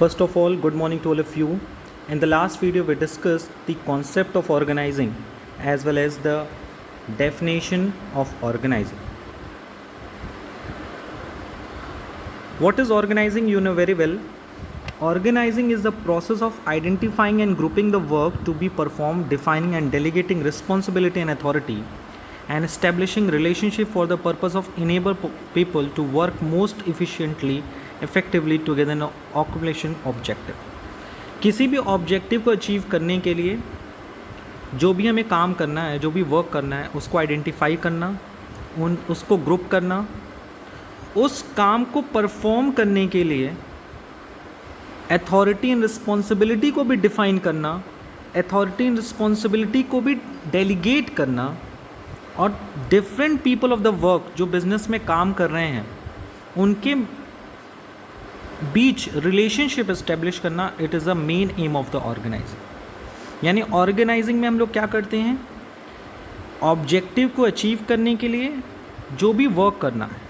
First of all, good morning to all of you. In the last video, we discussed the concept of organizing as well as the definition of organizing. What is organizing? You know very well. Organizing is the process of identifying and grouping the work to be performed, defining and delegating responsibility and authority, and establishing relationship for the purpose of enable people to work most efficiently, effectively together in accomplishing objective. किसी भी objective को achieve करने के लिए जो भी हमें काम करना है, जो भी वर्क करना है, उसको आइडेंटिफाई करना, उसको ग्रुप करना, उस काम को परफॉर्म करने के लिए अथॉरिटी एंड रिस्पॉन्सिबिलिटी को भी डिफाइन करना, अथॉरिटी एंड रिस्पॉन्सिबिलिटी को भी डेलीगेट करना, और different people of the work जो बिजनेस में काम कर रहे हैं उनके बीच रिलेशनशिप इस्टेब्लिश करना, it is the main aim of the organizing. यानी ऑर्गेनाइजिंग में हम लोग क्या करते हैं, ऑब्जेक्टिव को अचीव करने के लिए जो भी वर्क करना है,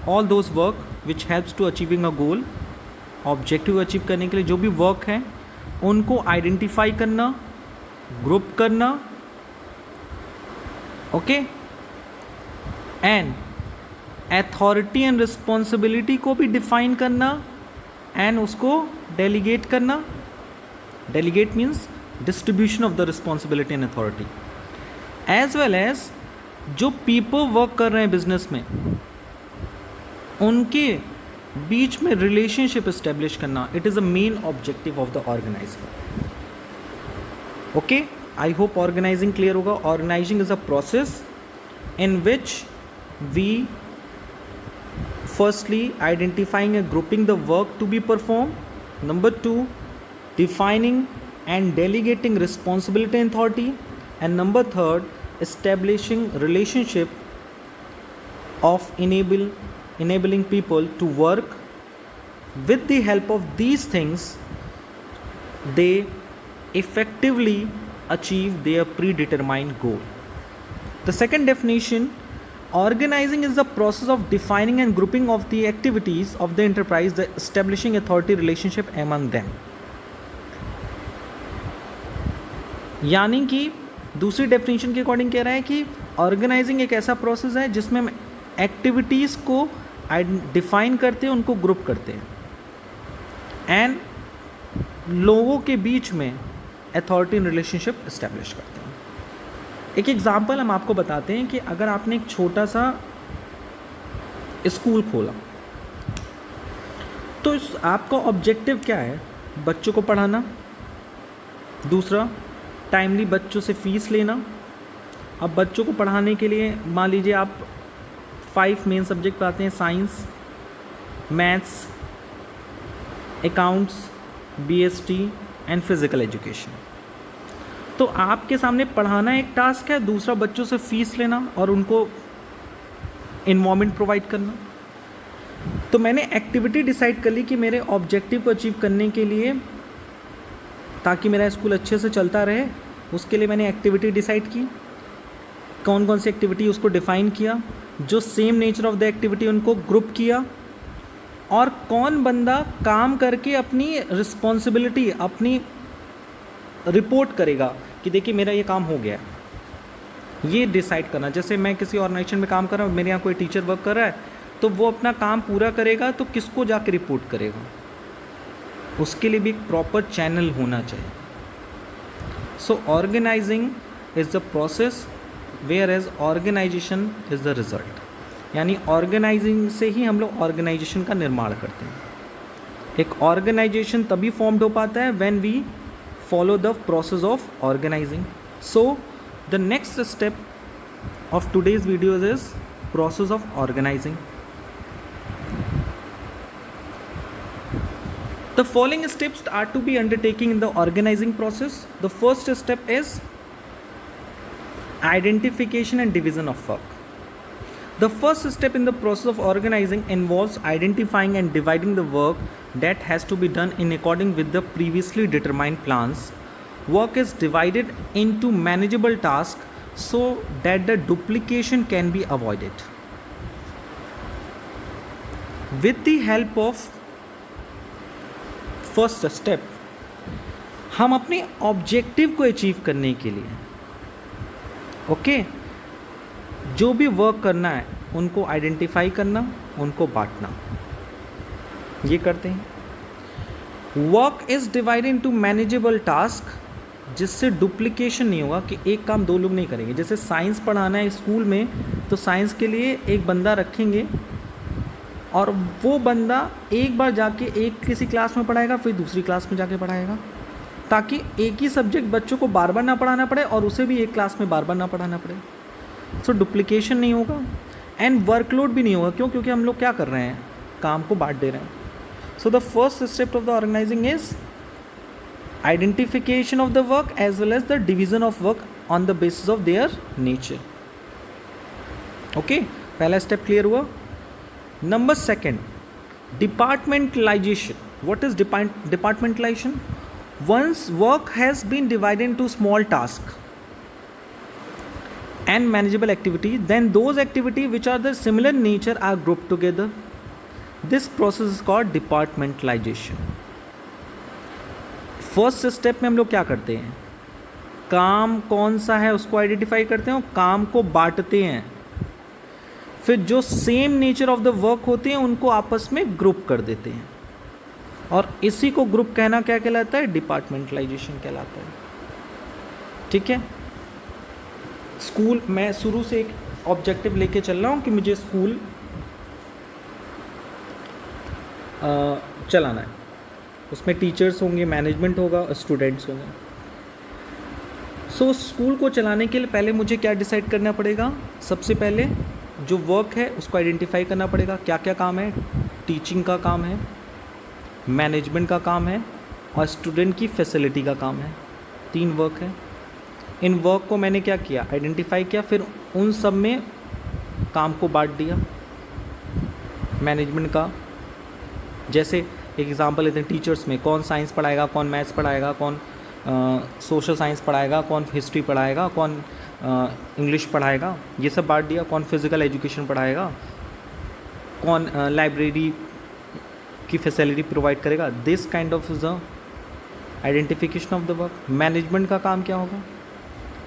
all those work which helps to achieving a goal, objective achieve करने के लिए जो भी वर्क है उनको आइडेंटिफाई करना, ग्रुप करना, okay, and authority and responsibility को भी डिफाइन करना एंड उसको डेलीगेट करना. Delegate means distribution of the responsibility and authority, as well as जो पीपल वर्क कर रहे हैं बिजनेस में उनके बीच में रिलेशनशिप इस्टेब्लिश करना. It is a main objective of the organizing. Okay, I hope organizing clear होगा. Organizing is a process in which we firstly identifying and grouping the work to be performed, number 2 defining and delegating responsibility and authority, and number 3 establishing relationship of enabling people to work. With the help of these things they effectively achieve their predetermined goal. The second definition, organizing is the process of defining and grouping of the activities of the enterprise, the establishing authority relationship among them. यानी कि दूसरी definition के according कह रहा है कि organising एक ऐसा प्रोसेस है जिसमें हम एक्टिविटीज़ को डिफाइन करते हैं, उनको ग्रुप करते हैं एंड लोगों के बीच में अथॉरिटी रिलेशनशिप इस्टेब्लिश करते हैं. एक एग्ज़ाम्पल हम आपको बताते हैं कि अगर आपने एक छोटा सा स्कूल खोला तो आपका ऑब्जेक्टिव क्या है, बच्चों को पढ़ाना, दूसरा टाइमली बच्चों से फ़ीस लेना. अब बच्चों को पढ़ाने के लिए मान लीजिए आप 5 मेन सब्जेक्ट पढ़ाते हैं, science, maths, accounts, BST and physical education. तो आपके सामने पढ़ाना एक टास्क है, दूसरा बच्चों से फ़ीस लेना और उनको इन्वायरमेंट प्रोवाइड करना. तो मैंने एक्टिविटी डिसाइड कर ली कि मेरे ऑब्जेक्टिव को अचीव करने के लिए, ताकि मेरा स्कूल अच्छे से चलता रहे, उसके लिए मैंने एक्टिविटी डिसाइड की. कौन कौन सी एक्टिविटी उसको डिफ़ाइन किया, जो same nature of the activity उनको ग्रुप किया, और कौन बंदा काम करके अपनी रिस्पॉन्सिबिलिटी, अपनी रिपोर्ट करेगा कि देखिए मेरा ये काम हो गया है, ये डिसाइड करना. जैसे मैं किसी ऑर्गेनाइजेशन में काम कर रहा हूँ, मेरे यहाँ कोई टीचर वर्क कर रहा है, तो वो अपना काम पूरा करेगा तो किसको जाके रिपोर्ट करेगा, उसके लिए भी एक प्रॉपर चैनल होना चाहिए. So organizing is the process where as organization is the result. यानी ऑर्गेनाइजिंग से ही हम लोग ऑर्गेनाइजेशन का निर्माण करते हैं. एक ऑर्गेनाइजेशन तभी फॉर्म्ड हो पाता है when we follow the process of organizing. So the next step of today's video is process of organizing. The following steps are to be undertaken in the organizing process. The first step is identification and division of work. The first step in the process of organizing involves identifying and dividing the work that has to be done in accordance with the previously determined plans. Work is divided into manageable tasks so that the duplication can be avoided. With the help of first step, हम अपने objective को achieve करने के लिए okay जो भी work करना है उनको आइडेंटिफाई करना, उनको बांटना, ये करते हैं। Work is divided into manageable task, जिससे डुप्लीकेशन नहीं होगा कि एक काम दो लोग नहीं करेंगे। जैसे साइंस पढ़ाना है स्कूल में तो साइंस के लिए एक बंदा रखेंगे और वो बंदा एक बार जाके एक किसी क्लास में पढ़ाएगा, फिर दूसरी क्लास में जाके पढ़ाएगा, ताकि एक ही सब्जेक्ट बच्चों को बार बार ना पढ़ाना पड़े और उसे भी एक क्लास में बार बार ना पढ़ाना पड़े। सो डुप्लीकेशन नहीं होगा एंड वर्कलोड भी नहीं होगा। क्यों? क्योंकि हम लोग क्या कर रहे हैं, काम को बांट दे रहे हैं। So the first step of the organizing is identification of the work as well as the division of work on the basis of their nature. Okay, पहला स्टेप क्लियर हुआ। Number second, departmentalization. What is departmentalization? Once work has been divided into small tasks and manageable activities, then those activities which are the similar nature are grouped together. This process is called departmentalization. First step में हम लोग क्या करते हैं, काम कौन सा है उसको आइडेंटिफाई करते हैं और काम को बांटते हैं। फिर जो same nature of the work होते हैं उनको आपस में ग्रुप कर देते हैं और इसी को ग्रुप कहना क्या कहलाता है, डिपार्टमेंटलाइजेशन कहलाता है। ठीक है, स्कूल मैं शुरू से एक ऑब्जेक्टिव लेके चल रहा हूँ कि मुझे स्कूल चलाना है, उसमें टीचर्स होंगे, मैनेजमेंट होगा, स्टूडेंट्स होंगे। सो स्कूल को चलाने के लिए पहले मुझे क्या डिसाइड करना पड़ेगा, सबसे पहले जो वर्क है उसको आइडेंटिफाई करना पड़ेगा, क्या क्या काम है। टीचिंग का काम है, मैनेजमेंट का काम है और स्टूडेंट की फैसिलिटी का काम है। 3 वर्क है। इन वर्क को मैंने क्या किया, आइडेंटिफाई किया, फिर उन सब में काम को बांट दिया। मैनेजमेंट का, जैसे एक एग्जांपल लेते हैं, टीचर्स में कौन साइंस पढ़ाएगा, कौन मैथ्स पढ़ाएगा, कौन सोशल साइंस पढ़ाएगा, कौन हिस्ट्री पढ़ाएगा, कौन इंग्लिश पढ़ाएगा, ये सब बांट दिया। कौन फिज़िकल एजुकेशन पढ़ाएगा, कौन लाइब्रेरी की फैसिलिटी प्रोवाइड करेगा। This kind of the identification of the work. Management का काम क्या होगा,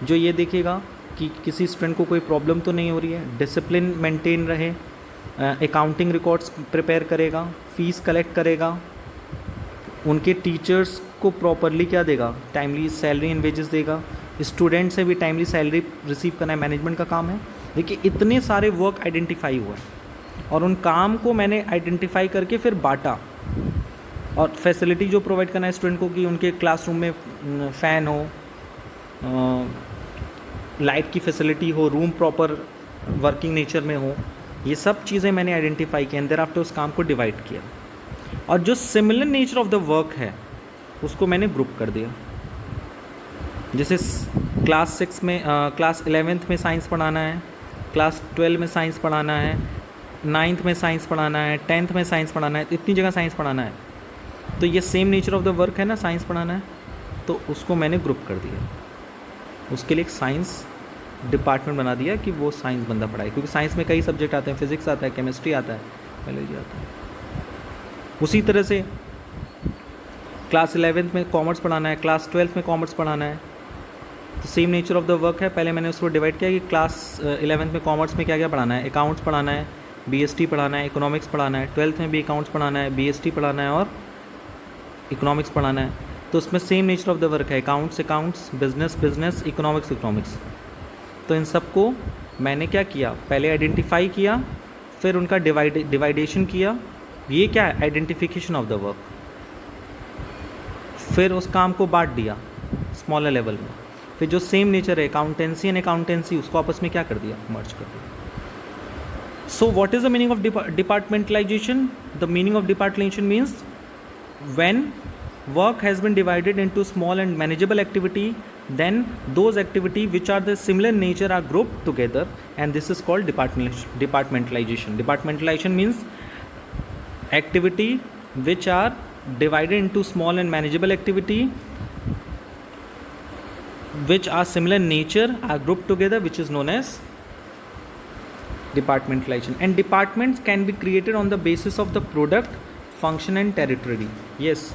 जो ये देखेगा कि किसी स्टूडेंट को कोई प्रॉब्लम तो नहीं हो रही है, डिसिप्लिन मेंटेन रहे, अकाउंटिंग रिकॉर्ड्स प्रिपेयर करेगा, फीस कलेक्ट करेगा, उनके टीचर्स को प्रॉपरली क्या देगा, टाइमली सैलरी एंड वेजेस देगा, स्टूडेंट से भी टाइमली सैलरी रिसीव करना है, मैनेजमेंट का काम है। देखिए इतने सारे वर्क आइडेंटिफाई हुआ है और उन काम को मैंने आइडेंटिफाई करके फिर बांटा। और फैसिलिटी जो प्रोवाइड करना है स्टूडेंट को कि उनके क्लासरूम में फ़ैन हो, लाइट की फैसिलिटी हो, रूम प्रॉपर वर्किंग नेचर में हो, ये सब चीज़ें मैंने आइडेंटिफाई की। देयर आफ्टर उस काम को डिवाइड किया और जो similar nature of the work है उसको मैंने ग्रुप कर दिया। जैसे क्लास 11th में साइंस पढ़ाना है, क्लास 12 में साइंस पढ़ाना है, 9th में साइंस पढ़ाना है, 10th में साइंस पढ़ाना है, इतनी जगह साइंस पढ़ाना है, तो ये same nature of the work है ना, साइंस पढ़ाना है, तो उसको मैंने ग्रुप कर दिया। उसके लिए एक साइंस डिपार्टमेंट बना दिया कि वो साइंस बंदा पढ़ाए, क्योंकि साइंस में कई सब्जेक्ट आते हैं, फिजिक्स आता है, केमिस्ट्री आता है, बायोलॉजी आता है। उसी तरह से क्लास 11th में कॉमर्स पढ़ाना है, क्लास 12th में कॉमर्स पढ़ाना है, तो same nature of the work है। पहले मैंने उसको डिवाइड किया कि क्लास 11th में कॉमर्स में क्या क्या पढ़ाना है, अकाउंट्स पढ़ाना है, बीएसटी पढ़ाना है, इकोनॉमिक्स पढ़ाना है, 12th में भी अकाउंट्स पढ़ाना है, बीएसटी पढ़ाना है और इकोनॉमिक्स पढ़ाना है। तो उसमें same nature of the work है, अकाउंट्स, बिजनेस, इकोनॉमिक्स। तो इन सब को मैंने क्या किया, पहले आइडेंटिफाई किया, फिर उनका डिवाइडेशन किया। ये क्या है, आइडेंटिफिकेशन ऑफ द वर्क। फिर उस काम को बांट दिया स्मॉलर लेवल में। फिर जो सेम नेचर है, अकाउंटेंसी एंड अकाउंटेंसी, उसको आपस में क्या कर दिया, मर्ज कर दिया। So what is the meaning of departmentalization? The meaning of departmentalization means when work has been divided into small and manageable activity, then those activity which are the similar nature are grouped together, and this is called departmentalization. Departmentalization means activity which are divided into small and manageable activity which are similar nature are grouped together, which is known as departmentalization. And departments can be created on the basis of the product, function and territory. Yes,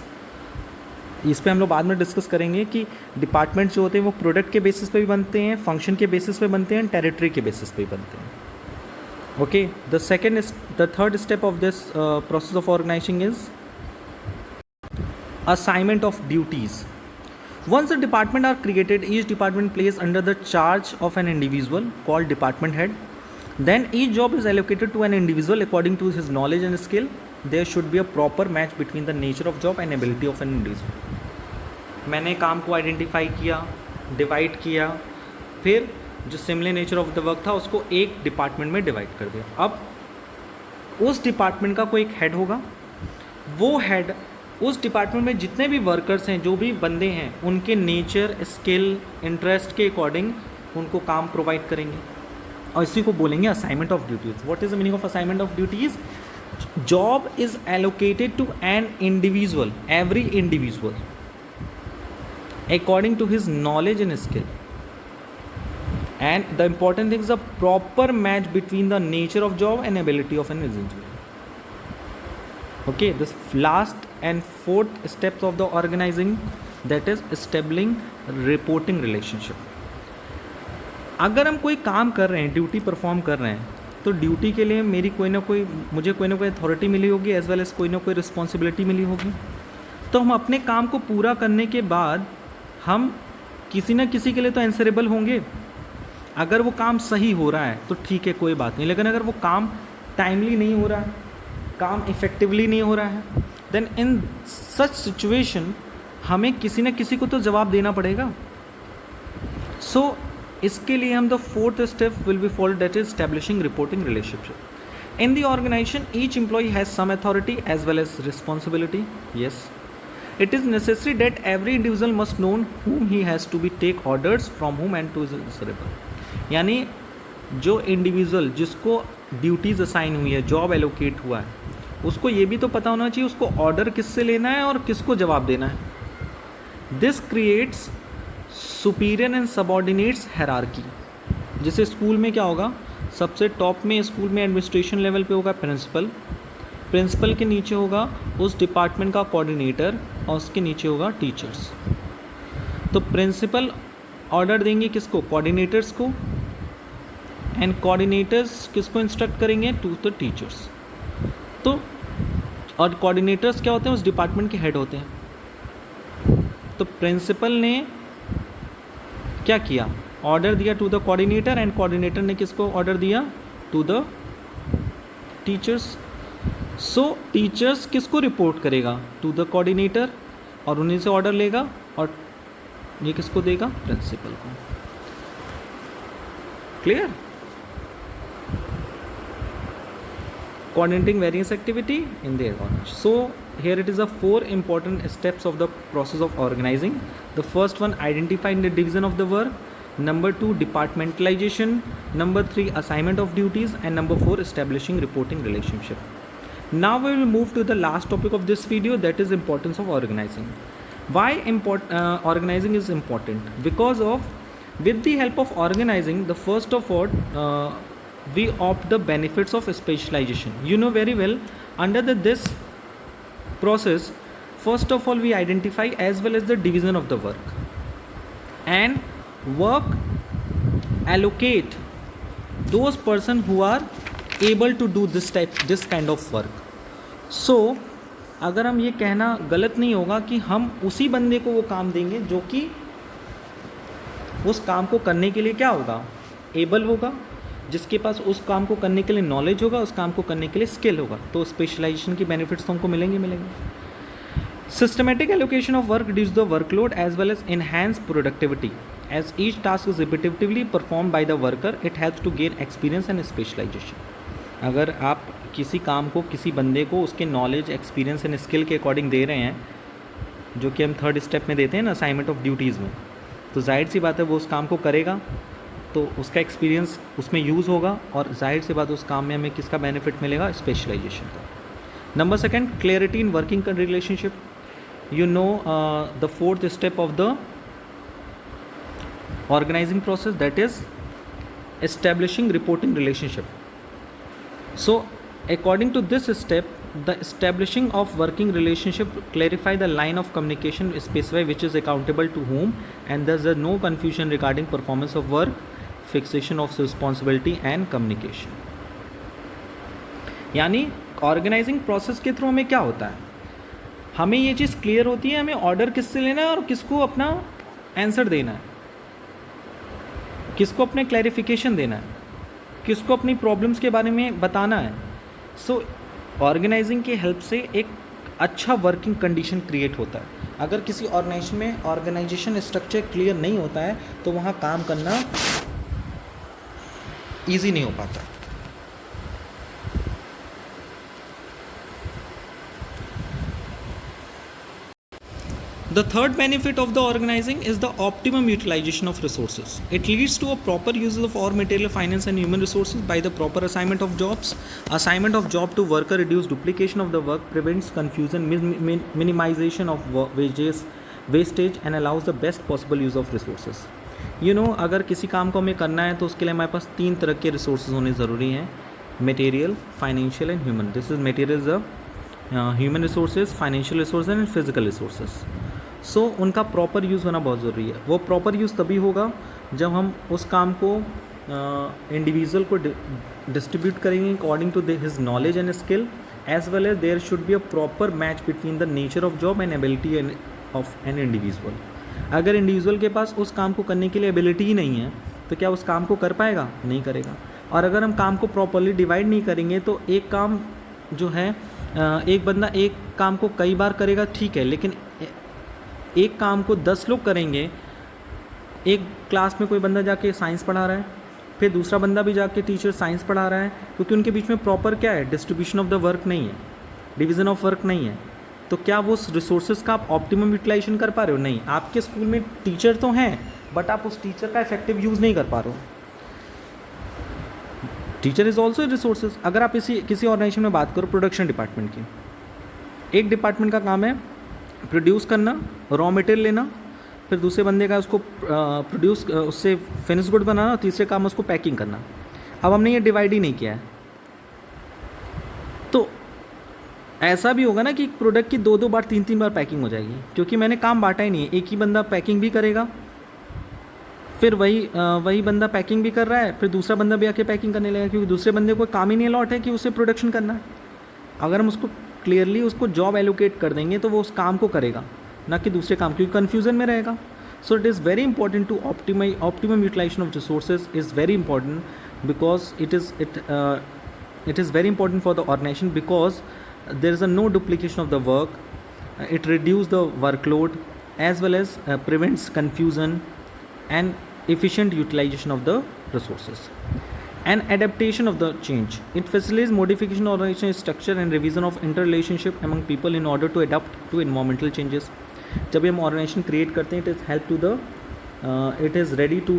इस पे हम लोग बाद में discuss करेंगे कि department जो होते हैं वो प्रोडक्ट के बेसिस पे भी बनते हैं, फंक्शन के बेसिस पे बनते हैं, टेरिटरी के बेसिस पे भी बनते हैं। Okay, the third step of this process of organizing is assignment of duties. Once the department are created, each department placed under the charge of an individual called department head. Then each job is allocated to an individual according to his knowledge and skill. There should be a proper match between the nature of job and ability of an individual. मैंने काम को identify किया, divide किया, फिर जो similar nature of the work था उसको एक डिपार्टमेंट में डिवाइड कर दिया। अब उस डिपार्टमेंट का कोई एक हेड होगा, वो हेड उस डिपार्टमेंट में जितने भी वर्कर्स हैं, जो भी बंदे हैं, उनके नेचर, स्किल, इंटरेस्ट के अकॉर्डिंग उनको काम प्रोवाइड करेंगे और इसी को बोलेंगे assignment of duties. What is the meaning of assignment of duties? Job is allocated to an individual, every individual according to his knowledge and skill, and the important thing is a proper match between the nature of job and ability of an individual. Okay, this last and fourth steps of the organizing, that is establishing reporting relationship. अगर हम कोई काम कर रहे हैं, duty perform कर रहे हैं, तो ड्यूटी के लिए मुझे कोई ना कोई अथॉरिटी मिली होगी, एज वेल एज कोई ना कोई रिस्पॉन्सिबिलिटी मिली होगी। तो हम अपने काम को पूरा करने के बाद हम किसी न किसी के लिए तो आंसरेबल होंगे। अगर वो काम सही हो रहा है तो ठीक है, कोई बात नहीं, लेकिन अगर वो काम टाइमली नहीं हो रहा है, काम इफ़ेक्टिवली नहीं हो रहा है, देन इन सच सिचुएशन हमें किसी न किसी को तो जवाब देना पड़ेगा। सो इसके लिए हम the fourth step will be follow, that is establishing reporting relationship. In the organization each employ has some authority as well as responsibility. Yes, it is necessary that every individual must know whom he has to be take orders from whom and to is answerable. यानी जो individual जिसको duties assign हुई है, job allocate हुआ है, उसको ये भी तो पता होना चाहिए उसको ऑर्डर किससे लेना है और किसको जवाब देना है। This creates superior and subordinates hierarchy. जैसे स्कूल में क्या होगा, सबसे टॉप में स्कूल में एडमिनिस्ट्रेशन लेवल पे होगा प्रिंसिपल, प्रिंसिपल के नीचे होगा उस डिपार्टमेंट का कोऑर्डिनेटर और उसके नीचे होगा टीचर्स। तो प्रिंसिपल ऑर्डर देंगे किसको? कोऑर्डिनेटर्स को, एंड कोऑर्डिनेटर्स किसको इंस्ट्रक्ट करेंगे? To the teachers. तो और कोऑर्डिनेटर्स क्या होते हैं? उस डिपार्टमेंट के हेड होते हैं। तो प्रिंसिपल ने क्या किया? ऑर्डर दिया to the coordinator, and coordinator ने किसको ऑर्डर दिया? To the teachers. So teachers किसको रिपोर्ट करेगा? टू द कोऑर्डिनेटर, और उन्हीं से ऑर्डर लेगा, और ये किसको देगा? प्रिंसिपल को। Clear? coordinating various activity in the organization. So here it is the 4 important steps of the process of organizing. The first one, identifying the division of the work. Number 2, departmentalization. Number 3, assignment of duties. And number 4, establishing reporting relationship. Now we will move to the last topic of this video, that is importance of organizing. Why organizing is important? Because of, with the help of organizing, the first of all, we opt the benefits of specialization. You know very well, under this process, first of all we identify as well as the division of the work, and work allocate those person who are able to do this kind of work. So अगर हम ये कहना गलत नहीं होगा कि हम उसी बंदे को वो काम देंगे जो कि उस काम को करने के लिए क्या होगा? एबल होगा, जिसके पास उस काम को करने के लिए नॉलेज होगा, उस काम को करने के लिए स्किल होगा। तो स्पेशलाइजेशन की बेनिफिट्स तो हमको मिलेंगे। Systematic allocation of work reduce the workload as well as enhance productivity as each task is repetitively perform by the worker. It helps to gain experience and specialization. अगर आप किसी काम को, किसी बंदे को उसके नॉलेज, एक्सपीरियंस एंड स्किल के अकॉर्डिंग दे रहे हैं, जो कि हम थर्ड स्टेप में देते हैं ना, असाइनमेंट ऑफ ड्यूटीज़ में, तो जाहिर सी बात है वो उस काम को करेगा तो उसका एक्सपीरियंस उसमें यूज़ होगा, और जाहिर सी बात उस काम में हमें किसका बेनिफिट मिलेगा? स्पेशलाइजेशन का। Number second, clarity in working relationship. You know the fourth step of the organizing process, that is establishing reporting relationship. So according to this step, The establishing of working relationship clarify the line of communication, specify which is accountable to whom, and thus there is no confusion regarding performance of work, fixation of responsibility and communication. यानी organising process के through हमें क्या होता है, हमें ये चीज़ clear होती है हमें ऑर्डर किससे लेना है और किसको अपना आंसर देना है, किसको अपने क्लैरिफिकेशन देना है, किसको अपनी प्रॉब्लम्स के बारे में बताना है. सो ऑर्गेनाइजिंग की हेल्प से एक अच्छा वर्किंग कंडीशन क्रिएट होता है. अगर किसी ऑर्गेनाइजेशन में ऑर्गेनाइजेशन स्ट्रक्चर क्लियर नहीं होता है तो वहाँ काम करना ईजी नहीं हो पाता. The third benefit of the organizing is the optimum utilization of resources. It leads to a proper use of all material, finance and human resources by the proper assignment of jobs. Assignment of job to worker reduce duplication of the work, prevents confusion, minimization of wages, wastage and allows the best possible use of resources. अगर किसी काम को हमें करना है तो उसके लिए हमारे पास 3 तरह के रिसोर्सेज होने ज़रूरी हैं, material, financial and human. This is material, human resources, financial resources and physical resources. So उनका प्रॉपर यूज़ होना बहुत ज़रूरी है. वो प्रॉपर यूज़ तभी होगा जब हम उस काम को इंडिविजुअल को डिस्ट्रीब्यूट करेंगे according to his knowledge and skill, as well as there should be a proper match between the nature of job and ability of an individual. अगर इंडिविजुअल के पास उस काम को करने के लिए एबिलिटी ही नहीं है तो क्या उस काम को कर पाएगा? नहीं करेगा. और अगर हम काम को प्रॉपरली डिवाइड नहीं करेंगे तो एक काम जो है एक बंदा एक काम को कई बार करेगा, ठीक है, लेकिन एक काम को 10 लोग करेंगे. एक क्लास में कोई बंदा जाके साइंस पढ़ा रहा है, फिर दूसरा बंदा भी जाके टीचर साइंस पढ़ा रहा है, क्योंकि उनके बीच में प्रॉपर क्या है, डिस्ट्रीब्यूशन ऑफ द वर्क नहीं है, डिवीज़न ऑफ वर्क नहीं है. तो क्या वो रिसोर्सेज का आप ऑप्टिमम यूटिलाइजेशन कर पा रहे हो? नहीं. आपके स्कूल में टीचर तो हैं बट आप उस टीचर का इफेक्टिव यूज़ नहीं कर पा रहे हो. Teacher is also resources. अगर आप किसी ऑर्गेनाइजेशन में बात करो, प्रोडक्शन डिपार्टमेंट की, एक डिपार्टमेंट का काम है प्रोड्यूस करना, रॉ मटेरियल लेना, फिर दूसरे बंदे का उसको प्रोड्यूस उससे फिनिश गुड बनाना, और तीसरे काम उसको पैकिंग करना. अब हमने ये डिवाइड ही नहीं किया है. तो ऐसा भी होगा ना कि प्रोडक्ट की 2-2 बार 3-3 बार पैकिंग हो जाएगी, क्योंकि मैंने काम बांटा ही नहीं है. एक ही बंदा पैकिंग भी करेगा, फिर वही बंदा पैकिंग भी कर रहा है, फिर दूसरा बंदा भी आके पैकिंग करने लगेगा, क्योंकि दूसरे बंदे को काम ही नहीं अलॉट है कि उसे प्रोडक्शन करना है. अगर हम उसको क्लियरली उसको जॉब एलोकेट कर देंगे तो वो उस काम को करेगा, ना कि दूसरे काम, क्योंकि कन्फ्यूज़न में रहेगा. So it is very important to optimum utilization of resources is very important, because it is very important for the organization, because there is no duplication of the work. It reduces the workload as well as prevents confusion and efficient utilization of the resources. And adaptation of the change. It facilitates modification of organizational structure and revision of interrelationship among people in order to adapt to environmental changes. जब हम organisation create करते हैं, it is ready to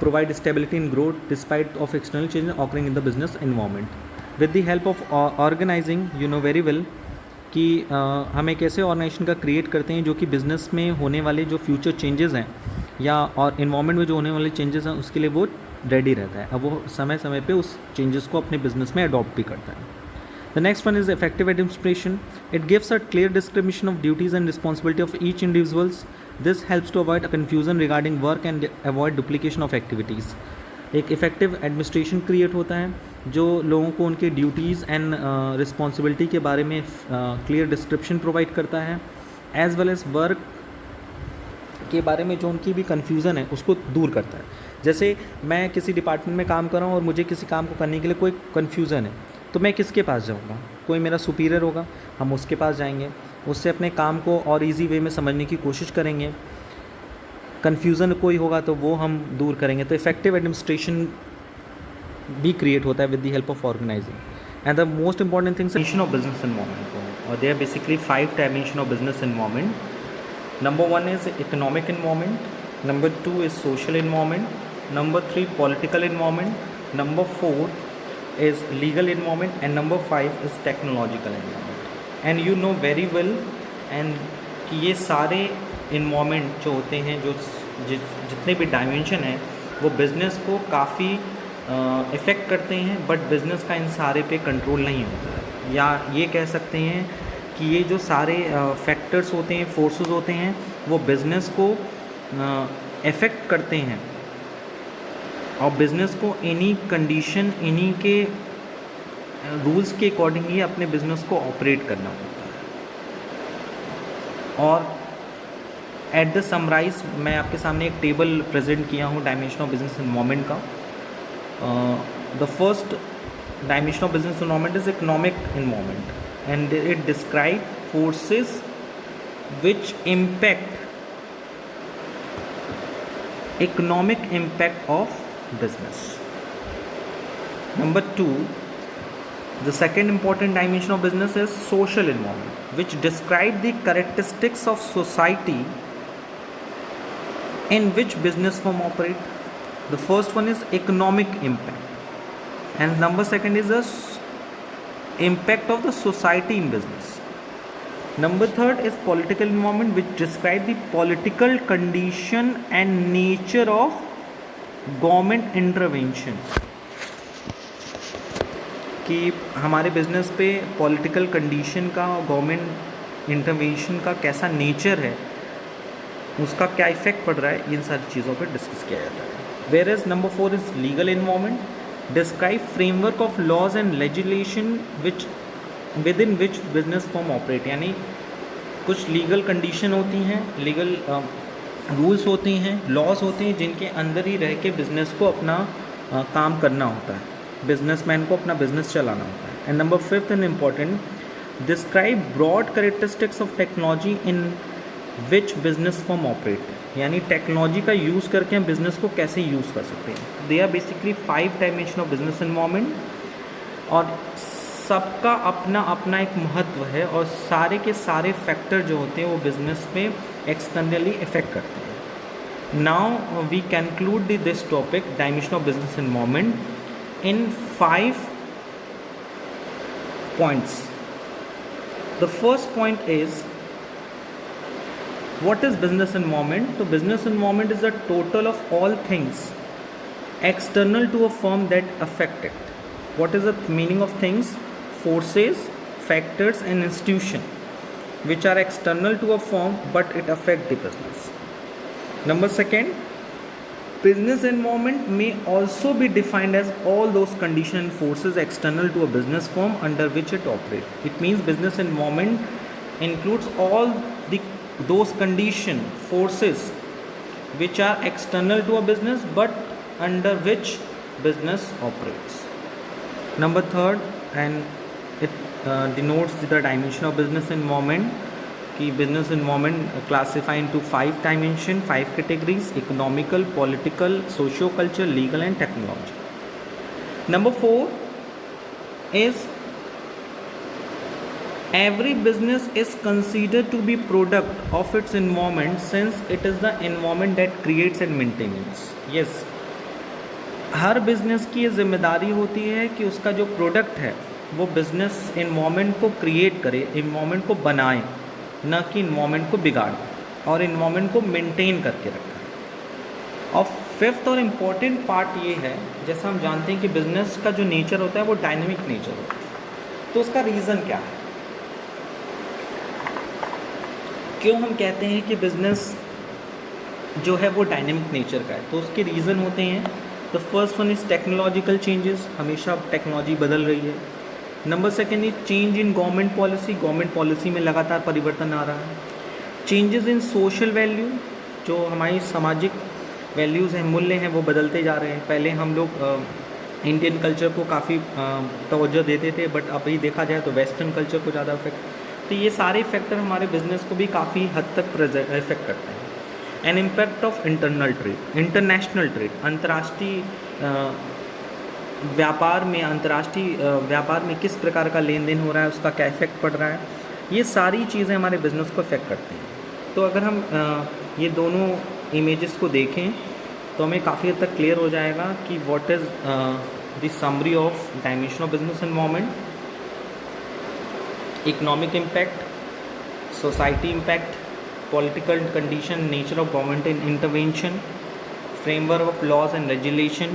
provide stability and growth despite of external changes occurring in the business environment. With the help of organizing, you know very well कि हम एक ऐसे organisation का create करते हैं जो कि बिज़नेस में होने वाले जो फ्यूचर चेंजेस हैं या और इन्वायरमेंट में जो होने वाले चेंजेस हैं उसके लिए वो रेडी रहता है. अब वो समय समय पे उस चेंजेस को अपने बिजनेस में अडॉप्ट भी करता है. The next one is effective administration. It gives a clear discrimination of duties and responsibility of each individuals. This helps to avoid confusion regarding work and avoid duplication of activities. एक effective administration create होता है जो लोगों को उनके duties and responsibility के बारे में क्लियर डिस्क्रिप्शन प्रोवाइड करता है, एज वेल एज वर्क के बारे में जो उनकी भी कन्फ्यूज़न है उसको दूर करता है. जैसे मैं किसी डिपार्टमेंट में काम कर रहा हूँ और मुझे किसी काम को करने के लिए कोई कन्फ्यूज़न है तो मैं किसके पास जाऊँगा? कोई मेरा सुपीरियर होगा, हम उसके पास जाएंगे, उससे अपने काम को और इजी वे में समझने की कोशिश करेंगे. कन्फ्यूज़न कोई होगा तो वो हम दूर करेंगे. तो इफेक्टिव एडमिनिस्ट्रेशन भी क्रिएट होता है with the help of organizing. And the most important things of business environment, और they are basically 5 dimension of business environment. Number 1 is economic environment, number 2 is social environment, number 3 political environment, number 4 is legal environment, and number 5 is technological environment. And you know very well and कि ये सारे environment जो होते हैं, जो जितने भी dimension हैं वो business को काफ़ी इफ़ेक्ट करते हैं, बट बिज़नेस का इन सारे पे कंट्रोल नहीं होता है। या ये कह सकते हैं कि ये जो सारे फैक्टर्स होते हैं, फोर्सेस होते हैं, वो बिज़नेस को इफ़ेक्ट करते हैं और बिज़नेस को इन्हीं कंडीशन, इन्हीं के रूल्स के अकॉर्डिंग ही अपने बिज़नेस को ऑपरेट करना पड़ता है। और एट द समराइज मैं आपके सामने एक टेबल प्रेजेंट किया हूँ डायमेंशन ऑफ बिजनेस एनवायरनमेंट का। The first dimension of business environment is economic environment and it describe forces which impact economic impact of business. Number 2, the second important dimension of business is social environment, which describe the characteristics of society in which business firm operate. The first one is economic impact and number second is the impact of the society in business. Number third is political environment, which describe the political condition and nature of government intervention. कि हमारे business पे political condition का और government intervention का कैसा nature है, उसका क्या इफेक्ट पड़ रहा है, इन सारी चीज़ों पर डिस्कस किया जाता है. Whereas number 4 is legal environment, describe framework of laws and legislation which within which business form operate. यानी कुछ लीगल कंडीशन होती हैं, लीगल रूल्स होते हैं, लॉज होते हैं जिनके अंदर ही रह के बिज़नेस को अपना काम करना होता है, बिजनेसमैन को अपना बिजनेस चलाना होता है. And number 5 and important, describe broad characteristics of technology in which business form operate. यानी टेक्नोलॉजी का यूज़ करके हम बिज़नेस को कैसे यूज़ कर सकते हैं. They are basically 5 dimension of business environment और सबका अपना अपना एक महत्व है और सारे के सारे फैक्टर जो होते हैं वो बिजनेस में एक्सटर्नली इफेक्ट करते हैं. Now we conclude this topic dimension of business environment in 5 points. The first point is, what is business environment? So business environment is the total of all things external to a firm that affect it. What is the meaning of things? Forces, factors and institution which are external to a firm but it affect the business. Number second, business environment may also be defined as all those conditions and forces external to a business firm under which it operates. It means business environment includes all those conditions, forces which are external to a business but under which business operates. Number third, and it denotes the dimension of business environment. कि business environment classify into 5 dimension, 5 categories: economical, political, socio-cultural, legal and technology. Number 4 is every business is considered to be product of its environment since it is the environment that creates and maintains. Yes, her business की ये जिम्मेदारी होती है कि उसका जो product है वो बिजनेस एनवायरनमेंट को क्रिएट करे, एनवायरनमेंट को बनाए, न कि इन्वायरमेंट को बिगाड़े और इन्वायरमेंट को मेंटेन करके रखा. और फिफ्थ और इम्पॉर्टेंट पार्ट ये है, जैसा हम जानते हैं कि बिज़नेस का जो नेचर होता है वो डायनेमिक नेचर होता है. तो उसका रीज़न क्या है, क्यों हम कहते हैं कि बिज़नेस जो है वो डायनेमिक नेचर का है. तो उसके रीज़न होते हैं. The first one is technological changes, हमेशा टेक्नोलॉजी बदल रही है. Number second is change in government policy, government policy में लगातार परिवर्तन आ रहा है. चेंजेस इन सोशल वैल्यू, जो हमारी सामाजिक वैल्यूज़ हैं, मूल्य हैं, वो बदलते जा रहे हैं. पहले हम लोग इंडियन कल्चर को काफ़ी तवज्जो देते थे, बट अभी देखा जाए तो वेस्टर्न कल्चर को ज़्यादा इफेक्ट. तो ये सारे फैक्टर हमारे बिजनेस को भी काफ़ी हद तक इफेक्ट करते हैं. An impact of internal trade, international trade, अंतर्राष्ट्रीय व्यापार में, अंतर्राष्ट्रीय व्यापार में किस प्रकार का लेन देन हो रहा है, उसका क्या इफेक्ट पड़ रहा है. ये सारी चीज़ें हमारे बिज़नेस को इफेक्ट करती हैं. तो अगर हम ये दोनों इमेजेस को देखें तो हमें काफ़ी हद तक क्लियर हो जाएगा कि what is the summary of dimension of business environment. Economic impact, society impact, political condition, nature of government intervention, framework of laws and regulation,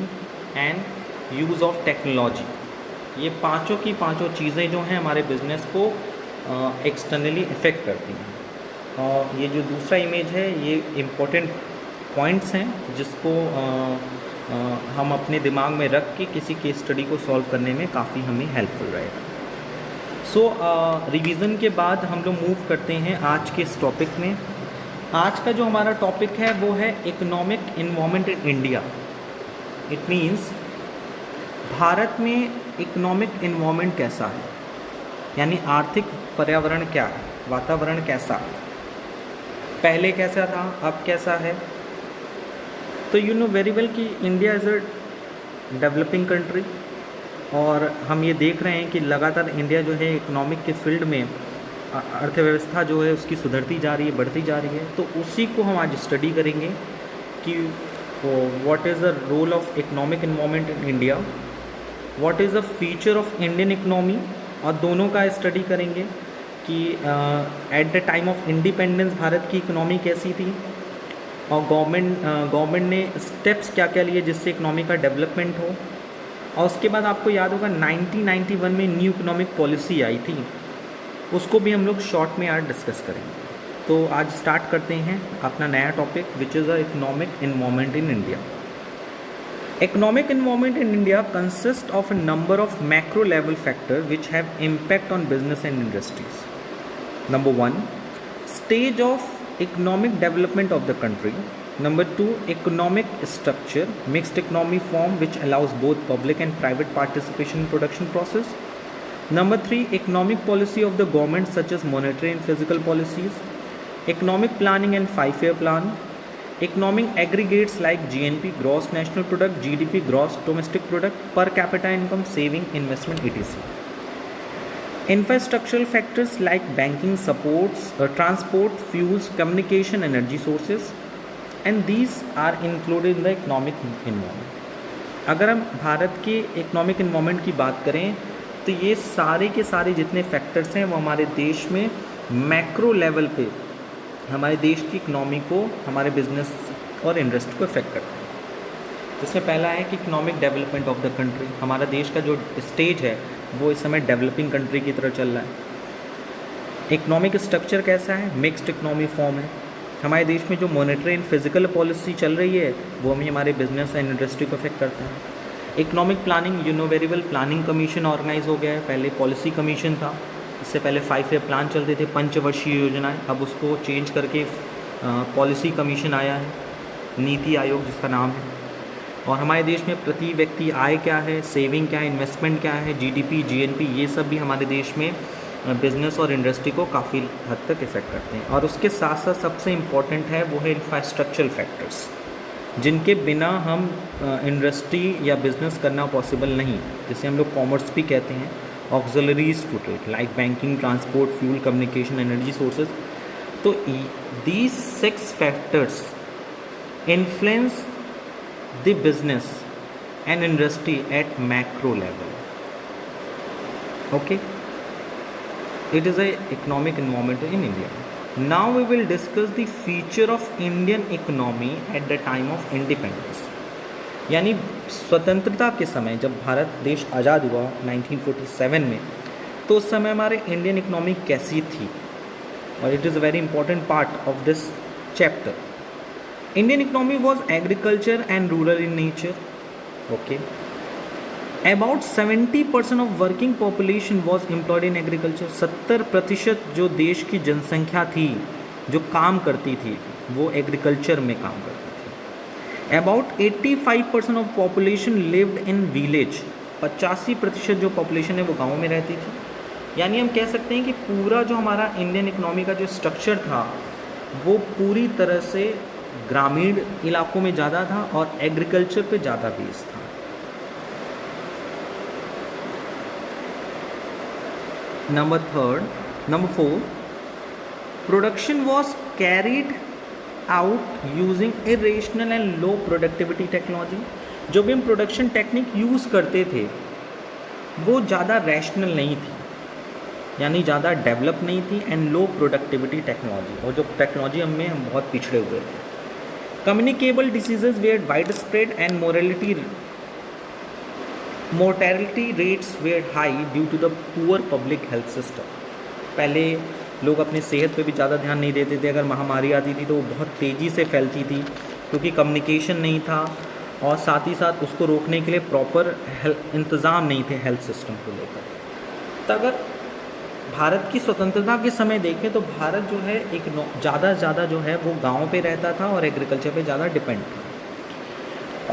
and use of technology. ये पांचों की पांचों चीज़ें जो हैं हमारे बिजनेस को एक्सटर्नली इफ़ेक्ट करती हैं। और ये जो दूसरा इमेज है ये इम्पोर्टेंट पॉइंट्स हैं जिसको हम अपने दिमाग में रख के किसी केस स्टडी को सॉल्व करने में काफ़ी हमें हेल्पफुल रहेगा। सो रिवीजन के बाद हम लोग मूव करते हैं आज के इस टॉपिक में। आज का जो हमारा टॉपिक है वो है economic environment in India. It means Bharat में इकोनॉमिक इन्वायरमेंट कैसा है, यानी आर्थिक पर्यावरण क्या है, वातावरण कैसा है, पहले कैसा था अब कैसा है। तो यू नो वेरी वेल कि India is a developing country और हम ये देख रहे हैं कि लगातार इंडिया जो है इकोनॉमिक के फील्ड में अर्थव्यवस्था जो है उसकी सुधरती जा रही है, बढ़ती जा रही है। तो उसी को हम आज स्टडी करेंगे कि what is the role of economic environment in India, what is the feature of Indian economy, और दोनों का स्टडी करेंगे कि at the time of independence Bharat की इकोनॉमी कैसी थी और गवर्नमेंट ने स्टेप्स क्या क्या लिए जिससे इकोनॉमी का डेवलपमेंट हो। और उसके बाद आपको याद होगा 1991 में न्यू इकोनॉमिक पॉलिसी आई थी, उसको भी हम लोग शॉर्ट में आज डिस्कस करेंगे। तो आज स्टार्ट करते हैं अपना नया topic which is the economic environment in India. Economic environment in India consists of a number of macro level factors which have impact on business and industries. Number 1, stage of economic development of the country. Number 2, economic structure, mixed economy form which allows both public and private participation in production process. Number 3, economic policy of the government such as monetary and fiscal policies. Economic planning and 5-year plan. Economic aggregates like GNP, gross national product, GDP, gross domestic product, per capita income, saving, investment, etc. Infrastructural factors like banking, supports, transport, fuels, communication, energy sources, and these are included in the economic environment. अगर हम भारत के economic environment की बात करें तो ये सारे के सारे जितने फैक्टर्स हैं वो हमारे देश में मैक्रो लेवल पे हमारे देश की इकनॉमी को, हमारे बिजनेस और इंडस्ट्री को इफेक्ट करते हैं। जिसमें पहला है कि economic development of the country. हमारा देश का जो स्टेज है वो इस समय डेवलपिंग कंट्री की तरह चल रहा है। इकोनॉमिक स्ट्रक्चर कैसा है, मिक्स्ड इकोनॉमी फॉर्म है। हमारे देश में जो मॉनेटरी एंड फिजिकल पॉलिसी चल रही है वो हमें हमारे बिजनेस एंड इंडस्ट्री को इफेक्ट करता है। Economic planning, you know very well, planning commission organize हो गया है, पहले पॉलिसी कमीशन था, इससे पहले 5-year प्लान चलते थे, पंचवर्षीय योजनाएं, अब उसको चेंज करके पॉलिसी कमीशन आया है, नीति आयोग जिसका नाम है। और हमारे देश में प्रति व्यक्ति आय क्या है, सेविंग क्या है, इन्वेस्टमेंट क्या है, जीडीपी, जीएनपी, ये सब भी हमारे देश में बिजनेस और इंडस्ट्री को काफ़ी हद तक इफेक्ट करते हैं। और उसके साथ साथ सबसे इम्पॉर्टेंट है वो है इंफ्रास्ट्रक्चरल फैक्टर्स, जिनके बिना हम इंडस्ट्री या बिज़नेस करना पॉसिबल नहीं, जिसे हम लोग कॉमर्स भी कहते हैं, auxiliaries to trade like banking, transport, fuel, communication, energy sources. So these 6 factors influence the business and industry at macro level. Okay, it is a economic environment in India. Now we will discuss the feature of Indian economy at the time of independence. यानी स्वतंत्रता के समय जब भारत देश आज़ाद हुआ 1947 में, तो उस समय हमारे इंडियन इकोनॉमी कैसी थी, और it is a very important part of this chapter. Indian economy was agriculture and rural in nature. Okay, about 70% of working population was employed in agriculture. 70% जो देश की जनसंख्या थी जो काम करती थी वो एग्रीकल्चर में काम करती थी। About 85% of population lived in village. 85% जो पॉपुलेशन है वो गाँव में रहती थी। यानी हम कह सकते हैं कि पूरा जो हमारा इंडियन इकोनॉमी का जो स्ट्रक्चर था वो पूरी तरह से ग्रामीण इलाकों में ज़्यादा था और एग्रीकल्चर पे ज़्यादा बेस था। Number 4, production was carried out using irrational and low productivity technology. जो भी हम प्रोडक्शन टेक्निक यूज़ करते थे वो ज़्यादा रैशनल नहीं थी, यानी ज़्यादा डेवलप नहीं थी, एंड लो प्रोडक्टिविटी टेक्नोलॉजी, और जो टेक्नोलॉजी हमें हम बहुत पिछड़े हुए थे। Communicable diseases were widespread and morality mortality rates were high due to the poor public health system. पहले लोग अपने सेहत पे भी ज़्यादा ध्यान नहीं देते थे। अगर महामारी आती थी तो वो बहुत तेज़ी से फैलती थी क्योंकि कम्युनिकेशन नहीं था और साथ ही साथ उसको रोकने के लिए प्रॉपर इंतज़ाम नहीं थे हेल्थ सिस्टम को लेकर। तो अगर भारत की स्वतंत्रता के समय देखें तो भारत जो है एक ज़्यादा से ज़्यादा जो है वो गाँव पे रहता था और एग्रीकल्चर पे ज़्यादा डिपेंड था,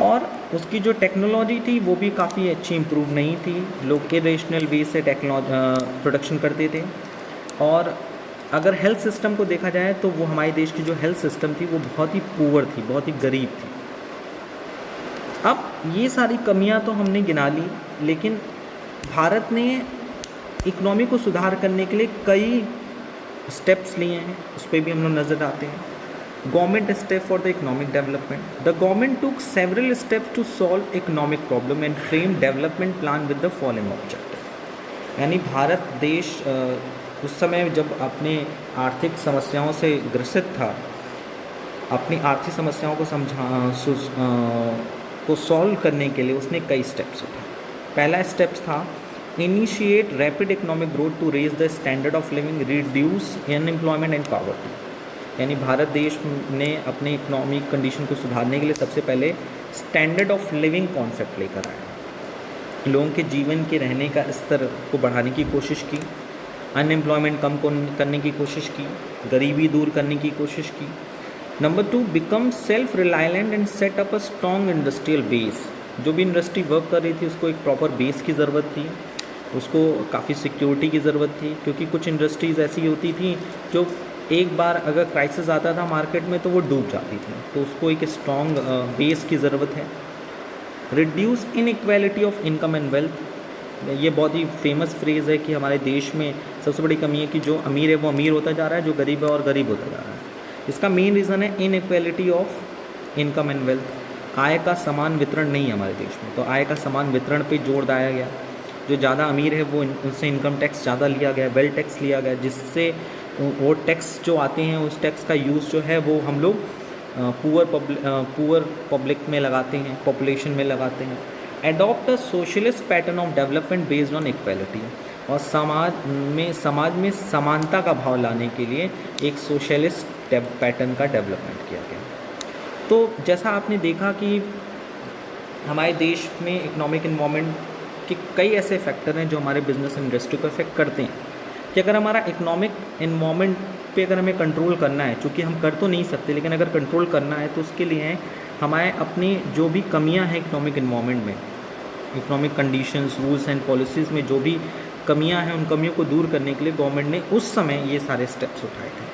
और उसकी जो टेक्नोलॉजी थी वो भी काफ़ी अच्छी इम्प्रूव नहीं थी। लोग इरेशनल वे से प्रोडक्शन करते थे। और अगर हेल्थ सिस्टम को देखा जाए तो वो हमारे देश की जो हेल्थ सिस्टम थी वो बहुत ही पुअर थी, बहुत ही गरीब थी। अब ये सारी कमियां तो हमने गिना ली, लेकिन भारत ने इकोनॉमी को सुधार करने के लिए कई स्टेप्स लिए हैं, उस पर भी हम लोग नज़र आते हैं। Government step for the economic development. The government took several steps to solve economic problem and frame development plan with the following objective. यानी भारत देश उस समय जब अपने आर्थिक समस्याओं से ग्रसित था, अपनी आर्थिक समस्याओं को सॉल्व करने के लिए उसने कई स्टेप्स उठाए। पहला स्टेप था initiate rapid economic growth to raise the standard of living, reduce unemployment and poverty. यानी भारत देश ने अपनी इकोनॉमिक कंडीशन को सुधारने के लिए सबसे पहले स्टैंडर्ड ऑफ लिविंग कॉन्सेप्ट लेकर आया। लोगों के जीवन के रहने का स्तर को बढ़ाने की कोशिश की, अनएम्प्लॉयमेंट कम करने की कोशिश की, गरीबी दूर करने की कोशिश की। Number 2, become self reliant and set up a strong industrial base. जो भी इंडस्ट्री वर्क कर रही थी उसको एक प्रॉपर बेस की ज़रूरत थी, उसको काफ़ी सिक्योरिटी की ज़रूरत थी, क्योंकि कुछ इंडस्ट्रीज़ ऐसी होती थी जो एक बार अगर क्राइसिस आता था मार्केट में तो वो डूब जाती थी, तो उसको एक स्ट्रॉन्ग बेस की ज़रूरत है। Reduce inequality of income and wealth. ये बहुत ही फेमस फ्रेज़ है कि हमारे देश में सबसे बड़ी कमी है कि जो अमीर है वो अमीर होता जा रहा है, जो गरीब है और गरीब होता जा रहा है। इसका मेन रीज़न है inequality of income and wealth. आय का समान वितरण नहीं है हमारे देश में, तो आय का समान वितरण पे जोर दिया गया। जो ज़्यादा अमीर है वो उनसे इनकम टैक्स ज़्यादा लिया गया, वेल्थ टैक्स लिया गया, जिससे वो टैक्स जो आते हैं उस टैक्स का यूज़ जो है वो हम लोग पुअर पब्लिक में लगाते हैं, पॉपुलेशन में लगाते हैं। Adopt a socialist pattern of development based on equality. और समाज में समानता का भाव लाने के लिए एक सोशलिस्ट पैटर्न का डेवलपमेंट किया गया। तो जैसा आपने देखा कि हमारे देश में इकोनॉमिक इन्वायरमेंट के कई ऐसे फैक्टर हैं जो हमारे बिजनेस इंडस्ट्री को अफेक्ट करते हैं, कि अगर हमारा इकोनॉमिक इन्वायरमेंट पे अगर हमें कंट्रोल करना है, चूँकि हम कर तो नहीं सकते, लेकिन अगर कंट्रोल करना है तो उसके लिए हमारे अपनी जो भी कमियां हैं इकोनॉमिक इन्वायरमेंट में, economic conditions, rules and policies में जो भी कमियां हैं, उन कमियों को दूर करने के लिए गवर्नमेंट ने उस समय ये सारे स्टेप्स उठाए थे।